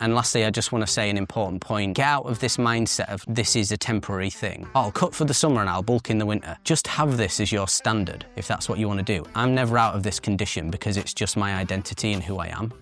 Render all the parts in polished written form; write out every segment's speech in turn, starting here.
And lastly, I just want to say an important point. Get out of this mindset of this is a temporary thing. I'll cut for the summer and I'll bulk in the winter. Just have this as your standard if that's what you want to do. I'm never out of this condition because it's just my identity and who I am.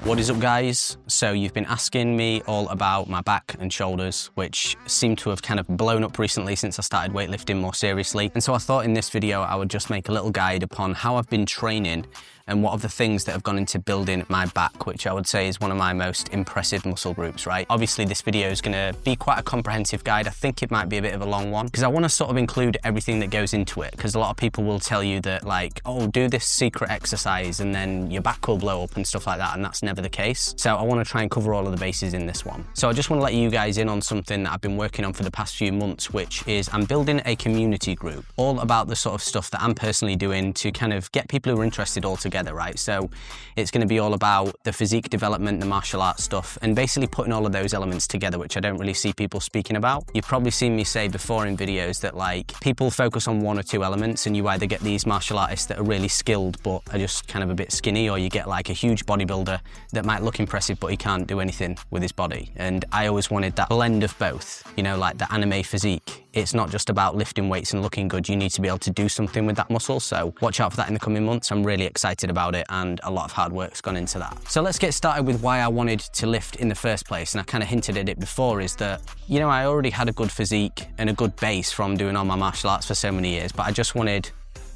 What is up, guys? So you've been asking me all about my back and shoulders, which seem to have kind of blown up recently since I started weightlifting more seriously. And so I thought in this video I would just make a little guide upon how I've been training and what are the things that have gone into building my back, which I would say is one of my most impressive muscle groups, right? Obviously, this video is gonna be quite a comprehensive guide. I think it might be a bit of a long one because I wanna sort of include everything that goes into it, because a lot of people will tell you that like, oh, do this secret exercise and then your back will blow up and stuff like that, and that's never the case. So I wanna try and cover all of the bases in this one. So I just wanna let you guys in on something that I've been working on for the past few months, which is I'm building a community group all about the sort of stuff that I'm personally doing to kind of get people who are interested all together, right? So it's going to be all about the physique development, the martial arts stuff, and basically putting all of those elements together, which I don't really see people speaking about. You've probably seen me say before in videos that like people focus on one or two elements, and you either get these martial artists that are really skilled but are just kind of a bit skinny, or you get like a huge bodybuilder that might look impressive but he can't do anything with his body. And I always wanted that blend of both, you know, like the anime physique. It's not just about lifting weights and looking good, you need to be able to do something with that muscle. So watch out for that in the coming months. I'm really excited about it and a lot of hard work's gone into that. So let's get started with why I wanted to lift in the first place. And I kind of hinted at it before, is that, you know, I already had a good physique and a good base from doing all my martial arts for so many years, but I just wanted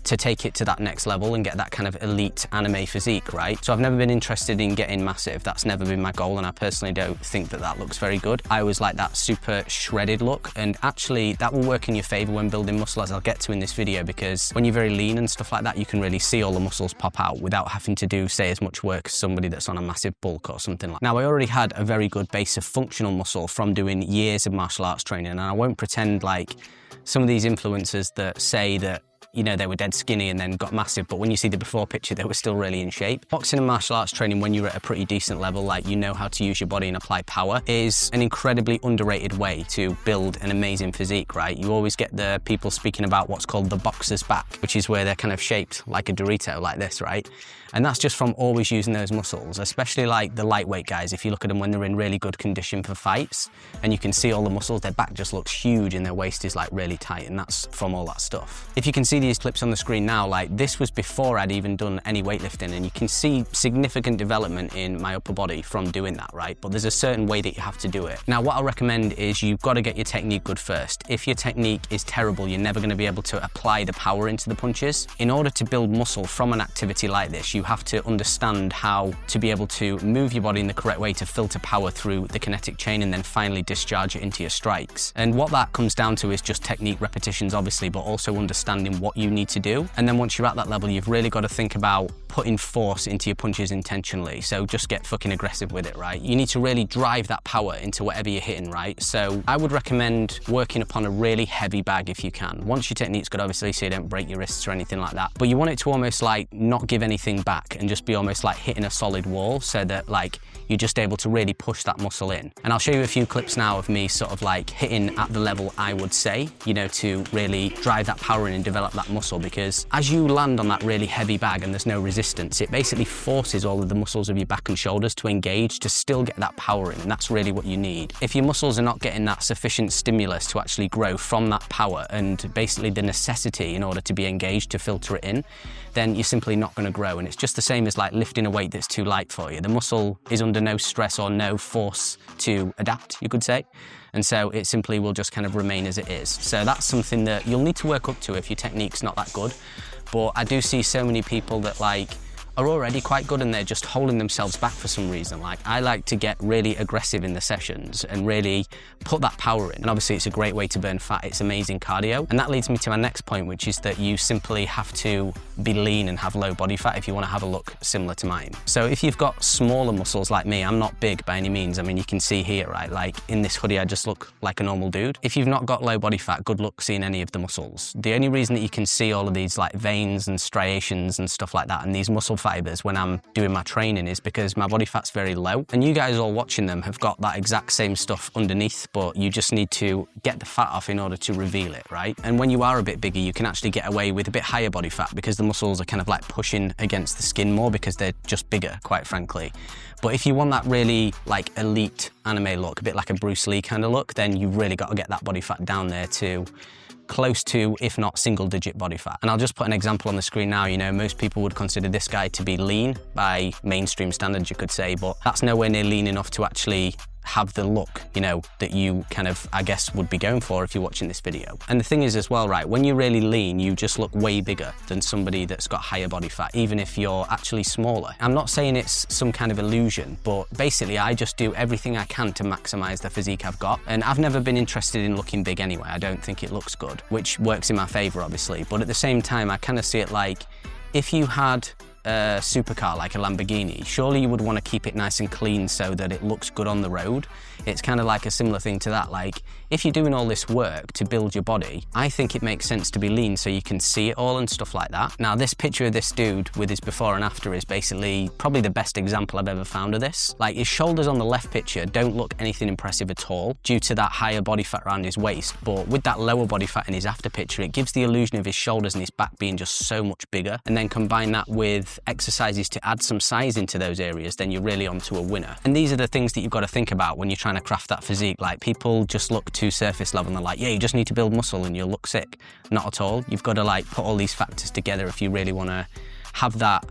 to take it to that next level and get that kind of elite anime physique, right? So I've never been interested in getting massive. That's never been my goal, and I personally don't think that that looks very good. I always like that super shredded look, and actually that will work in your favor when building muscle, as I'll get to in this video, because when you're very lean and stuff like that, you can really see all the muscles pop out without having to do, say, as much work as somebody that's on a massive bulk or something like that. Now, I already had a very good base of functional muscle from doing years of martial arts training, and I won't pretend like some of these influencers that say that, you know, they were dead skinny and then got massive, but when you see the before picture, they were still really in shape. Boxing and martial arts training, when you're at a pretty decent level, like you know how to use your body and apply power, is an incredibly underrated way to build an amazing physique, right? You always get the people speaking about what's called the boxer's back, which is where they're kind of shaped like a Dorito, like this, right? And that's just from always using those muscles, especially like the lightweight guys. If you look at them when they're in really good condition for fights, and you can see all the muscles, their back just looks huge and their waist is like really tight, and that's from all that stuff. If you can see these clips on the screen now, like this was before I'd even done any weightlifting, and you can see significant development in my upper body from doing that, right? But there's a certain way that you have to do it. Now, what I recommend is you've got to get your technique good first. If your technique is terrible, you're never going to be able to apply the power into the punches. In order to build muscle from an activity like this, you have to understand how to be able to move your body in the correct way to filter power through the kinetic chain and then finally discharge it into your strikes. And what that comes down to is just technique, repetitions, obviously, but also understanding what you need to do. And then once you're at that level, you've really got to think about putting force into your punches intentionally. So just get fucking aggressive with it, right? You need to really drive that power into whatever you're hitting, right? So I would recommend working upon a really heavy bag if you can. Once your technique's good, obviously, so you don't break your wrists or anything like that. But you want it to almost like not give anything back and just be almost like hitting a solid wall, so that like you're just able to really push that muscle in. And I'll show you a few clips now of me sort of like hitting at the level I would say, you know, to really drive that power in and develop that muscle, because as you land on that really heavy bag and there's no resistance, it basically forces all of the muscles of your back and shoulders to engage to still get that power in, and that's really what you need. If your muscles are not getting that sufficient stimulus to actually grow from that power and basically the necessity in order to be engaged to filter it in, then you're simply not going to grow. And it's just the same as like lifting a weight that's too light for you. The muscle is under no stress or no force to adapt, you could say. And so it simply will just kind of remain as it is. So that's something that you'll need to work up to if your technique's not that good. But I do see so many people that like are already quite good and they're just holding themselves back for some reason. Like, I like to get really aggressive in the sessions and really put that power in. And obviously it's a great way to burn fat. It's amazing cardio. And that leads me to my next point, which is that you simply have to be lean and have low body fat if you want to have a look similar to mine. So if you've got smaller muscles like me, I'm not big by any means. I mean, you can see here, right? Like in this hoodie, I just look like a normal dude. If you've not got low body fat, good luck seeing any of the muscles. The only reason that you can see all of these like veins and striations and stuff like that, and these muscle fibers fibers when I'm doing my training is because my body fat's very low. And you guys all watching them have got that exact same stuff underneath, but you just need to get the fat off in order to reveal it, right? And when you are a bit bigger, you can actually get away with a bit higher body fat because the muscles are kind of like pushing against the skin more because they're just bigger, quite frankly. But if you want that really like elite anime look, a bit like a Bruce Lee kind of look, then you've really got to get that body fat down there to close to, if not single-digit body fat. And I'll just put an example on the screen now. You know, most people would consider this guy to be lean by mainstream standards, you could say, but that's nowhere near lean enough to actually have the look, you know, that you kind of, I guess, would be going for if you're watching this video. And the thing is as well, right, when you're really lean, you just look way bigger than somebody that's got higher body fat, even if you're actually smaller. I'm not saying it's some kind of illusion, but basically I just do everything I can to maximize the physique I've got. And I've never been interested in looking big anyway. I don't think it looks good, which works in my favor, obviously. But at the same time, I kind of see it like, if you had a supercar like a Lamborghini, surely you would want to keep it nice and clean so that it looks good on the road. It's kind of like a similar thing to that. Like, if you're doing all this work to build your body, I think it makes sense to be lean so you can see it all and stuff like that. Now, this picture of this dude with his before and after is basically probably the best example I've ever found of this. Like, his shoulders on the left picture don't look anything impressive at all due to that higher body fat around his waist, but with that lower body fat in his after picture, it gives the illusion of his shoulders and his back being just so much bigger. And then combine that with exercises to add some size into those areas, then you're really onto a winner. And these are the things that you've got to think about when you're trying to craft that physique. Like, people just look too surface level and they're like, yeah, you just need to build muscle and you'll look sick. Not at all. You've got to like put all these factors together if you really want to have that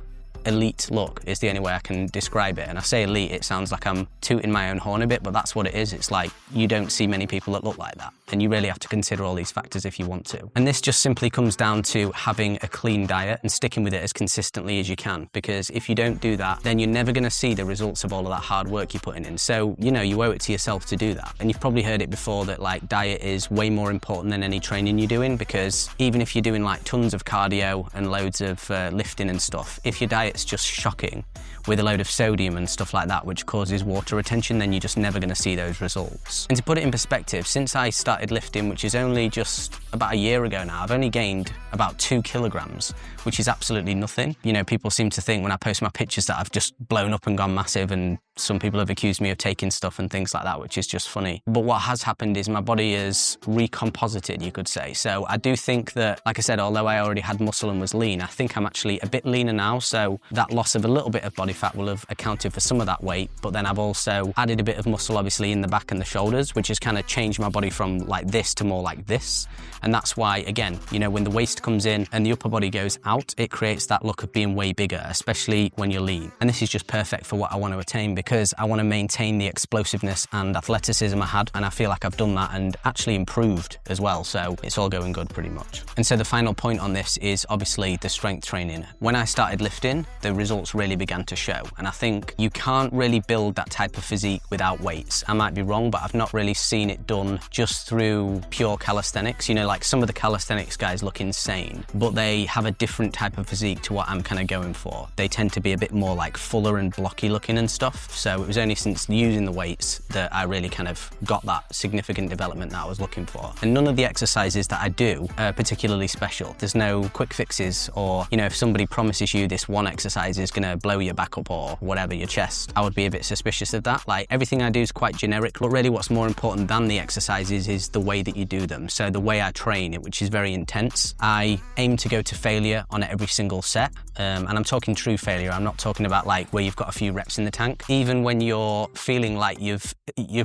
elite look, is the only way I can describe it. And I say elite, it sounds like I'm tooting my own horn a bit, but that's what it is. It's like, you don't see many people that look like that. And you really have to consider all these factors if you want to. And this just simply comes down to having a clean diet and sticking with it as consistently as you can. Because if you don't do that, then you're never going to see the results of all of that hard work you're putting in. So, you know, you owe it to yourself to do that. And you've probably heard it before that like diet is way more important than any training you're doing, because even if you're doing like tons of cardio and loads of lifting and stuff, if your diet's just shocking with a load of sodium and stuff like that, which causes water retention, then you're just never going to see those results. And to put it in perspective, since I started lifting, which is only just about a year ago now, I've only gained about 2 kilograms, which is absolutely nothing. You know, people seem to think when I post my pictures that I've just blown up and gone massive, and some people have accused me of taking stuff and things like that, which is just funny. But what has happened is my body is recomposited, you could say. So I do think that, like I said, although I already had muscle and was lean, I think I'm actually a bit leaner now. So that loss of a little bit of body fat will have accounted for some of that weight. But then I've also added a bit of muscle, obviously, in the back and the shoulders, which has kind of changed my body from like this to more like this. And that's why, again, you know, when the waist comes in and the upper body goes out, it creates that look of being way bigger, especially when you're lean. And this is just perfect for what I want to attain, because I want to maintain the explosiveness and athleticism I had. And I feel like I've done that and actually improved as well. So it's all going good pretty much. And so the final point on this is obviously the strength training. When I started lifting, the results really began to show. And I think you can't really build that type of physique without weights. I might be wrong, but I've not really seen it done just through pure calisthenics. You know, like some of the calisthenics guys look insane, but they have a different type of physique to what I'm kind of going for. They tend to be a bit more like fuller and blocky looking and stuff. So it was only since using the weights that I really kind of got that significant development that I was looking for. And none of the exercises that I do are particularly special. There's no quick fixes, or, you know, if somebody promises you this one exercise is gonna blow your back up or whatever, your chest, I would be a bit suspicious of that. Like, everything I do is quite generic, but really what's more important than the exercises is the way that you do them. So the way I train it, which is very intense. I aim to go to failure on every single set. And I'm talking true failure. I'm not talking about like where you've got a few reps in the tank. Even when you're feeling like you've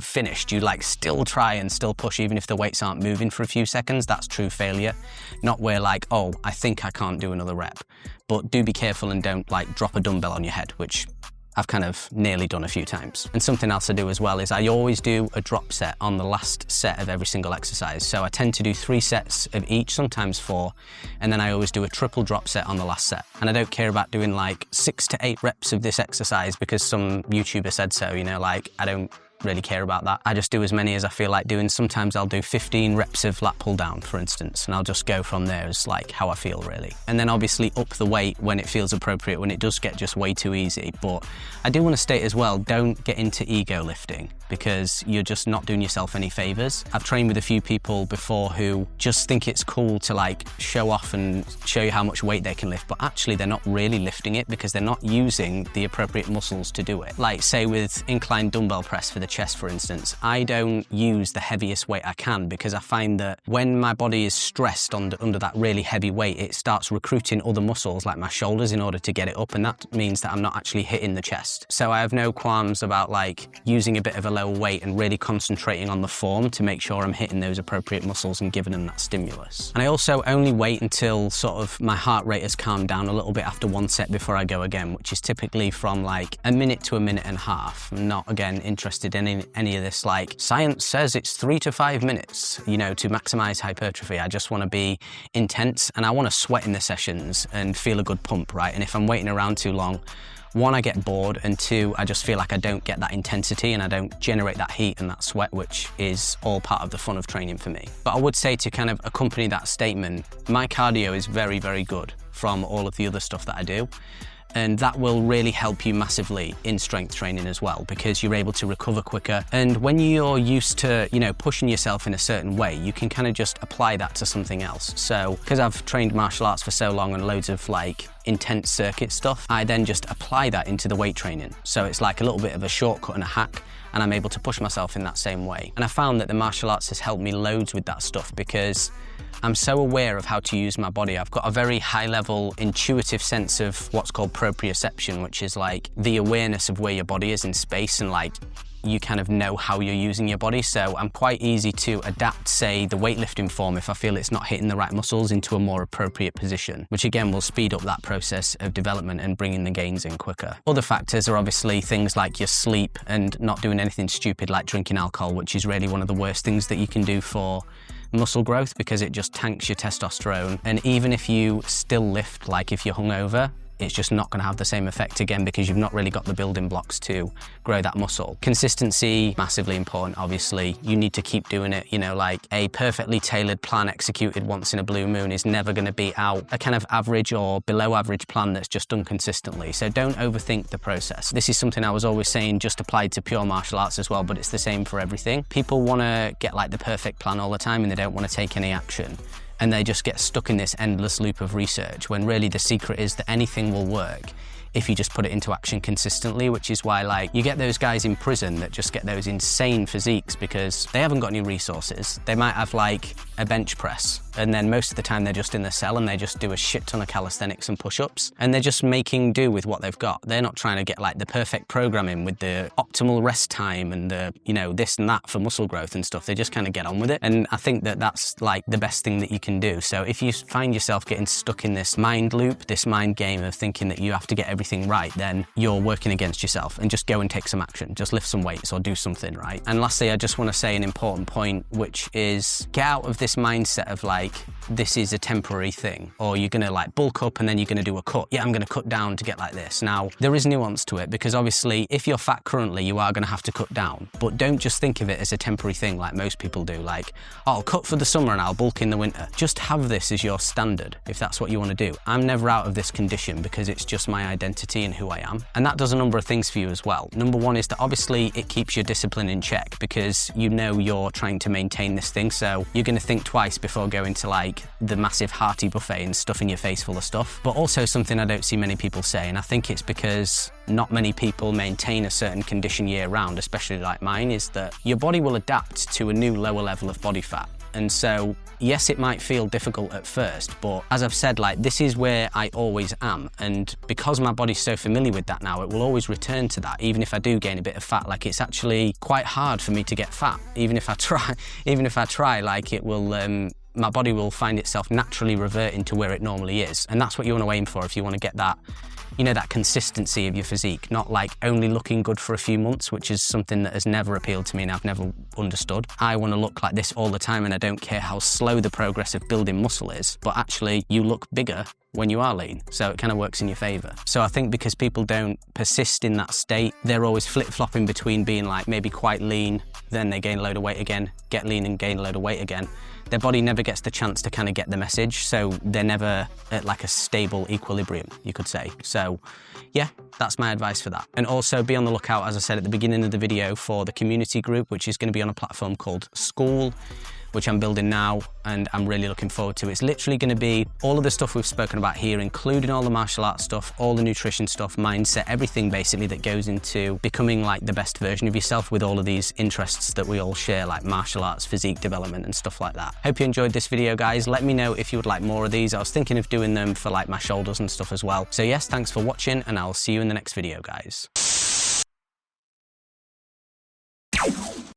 finished, you like still try and still push even if the weights aren't moving for a few seconds. That's true failure. Not where like, oh, I think I can't do another rep. But do be careful and don't like drop a dumbbell on your head, which I've kind of nearly done a few times. And something else I do as well is I always do a drop set on the last set of every single exercise. So I tend to do 3 sets of each, sometimes 4, and then I always do a triple drop set on the last set. And I don't care about doing like 6 to 8 reps of this exercise because some YouTuber said so, you know, like I don't really care about that. I just do as many as I feel like doing. Sometimes I'll do 15 reps of lat pull down, for instance, and I'll just go from there as like how I feel really. And then obviously up the weight when it feels appropriate, when it does get just way too easy. But I do want to state as well, don't get into ego lifting. because you're just not doing yourself any favors. I've trained with a few people before who just think it's cool to like show off and show you how much weight they can lift, but actually they're not really lifting it because they're not using the appropriate muscles to do it. Like say with inclined dumbbell press for the chest, for instance, I don't use the heaviest weight I can because I find that when my body is stressed under that really heavy weight, it starts recruiting other muscles like my shoulders in order to get it up, and that means that I'm not actually hitting the chest. So I have no qualms about like using a bit of a lower weight and really concentrating on the form to make sure I'm hitting those appropriate muscles and giving them that stimulus. And I also only wait until sort of my heart rate has calmed down a little bit after one set before I go again, which is typically from like a minute to a minute and a half. I'm not, again, interested in any of this like science says it's 3 to 5 minutes, you know, to maximize hypertrophy. I just want to be intense and I want to sweat in the sessions and feel a good pump, right? And if I'm waiting around too long, one, I get bored, and two, I just feel like I don't get that intensity and I don't generate that heat and that sweat, which is all part of the fun of training for me. But I would say, to kind of accompany that statement, my cardio is very, very good from all of the other stuff that I do. And that will really help you massively in strength training as well, because you're able to recover quicker. And when you're used to, you know, pushing yourself in a certain way, you can kind of just apply that to something else. So, because I've trained martial arts for so long and loads of like intense circuit stuff, I then just apply that into the weight training. So it's like a little bit of a shortcut and a hack, and I'm able to push myself in that same way. And I found that the martial arts has helped me loads with that stuff because I'm so aware of how to use my body. I've got a very high-level intuitive sense of what's called proprioception, which is like the awareness of where your body is in space, and like you kind of know how you're using your body. So I'm quite easy to adapt, say, the weightlifting form if I feel it's not hitting the right muscles into a more appropriate position, which again will speed up that process of development and bringing the gains in quicker. Other factors are obviously things like your sleep and not doing anything stupid like drinking alcohol, which is really one of the worst things that you can do for muscle growth because it just tanks your testosterone. And even if you still lift, like if you're hungover, it's just not going to have the same effect again because you've not really got the building blocks to grow that muscle. Consistency, massively important, obviously. You need to keep doing it. You know, like a perfectly tailored plan executed once in a blue moon is never going to beat out a kind of average or below average plan that's just done consistently. So don't overthink the process. This is something I was always saying just applied to pure martial arts as well, but it's the same for everything. People want to get like the perfect plan all the time and they don't want to take any action. And they just get stuck in this endless loop of research when really the secret is that anything will work if you just put it into action consistently, which is why like you get those guys in prison that just get those insane physiques because they haven't got any resources. They might have like a bench press and then most of the time they're just in the cell and they just do a shit ton of calisthenics and push-ups and they're just making do with what they've got. They're not trying to get like the perfect programming with the optimal rest time and the, you know, this and that for muscle growth and stuff. They just kind of get on with it. And I think that that's like the best thing that you can do. So if you find yourself getting stuck in this mind loop, this mind game of thinking that you have to get everything right, then you're working against yourself, and just go and take some action. Just lift some weights or do something, right? And lastly, I just want to say an important point, which is get out of this mindset of like, this is a temporary thing, or you're going to like bulk up and then you're going to do a cut. Yeah, I'm going to cut down to get like this. Now, there is nuance to it because obviously if you're fat currently, you are going to have to cut down, but don't just think of it as a temporary thing like most people do. Like, oh, I'll cut for the summer and I'll bulk in the winter. Just have this as your standard if that's what you want to do. I'm never out of this condition because it's just my identity and who I am. And that does a number of things for you as well. Number one is that obviously it keeps your discipline in check because you know you're trying to maintain this thing. So you're going to think twice before going to like the massive hearty buffet and stuffing your face full of stuff. But also something I don't see many people say, and I think it's because not many people maintain a certain condition year round, especially like mine, is that your body will adapt to a new lower level of body fat. And so, yes, it might feel difficult at first, but as I've said, like, this is where I always am. And because my body's so familiar with that now, it will always return to that. Even if I do gain a bit of fat, like, it's actually quite hard for me to get fat. Even if I try, like, it will, my body will find itself naturally reverting to where it normally is. And that's what you want to aim for if you want to get that, you know, that consistency of your physique, not like only looking good for a few months, which is something that has never appealed to me and I've never understood. I want to look like this all the time and I don't care how slow the progress of building muscle is, but actually you look bigger when you are lean. So it kind of works in your favor. So I think because people don't persist in that state, they're always flip-flopping between being like maybe quite lean, then they gain a load of weight again, get lean and gain a load of weight again. Their body never gets the chance to kind of get the message, so they're never at like a stable equilibrium, you could say. So yeah, that's my advice for that. And also be on the lookout, as I said at the beginning of the video, for the community group, which is going to be on a platform called School, which I'm building now and I'm really looking forward to. It's literally going to be all of the stuff we've spoken about here, including all the martial arts stuff, all the nutrition stuff, mindset, everything basically that goes into becoming like the best version of yourself with all of these interests that we all share, like martial arts, physique development and stuff like that. Hope you enjoyed this video, guys. Let me know if you would like more of these. I was thinking of doing them for like my shoulders and stuff as well. So yes, thanks for watching and I'll see you in the next video, guys.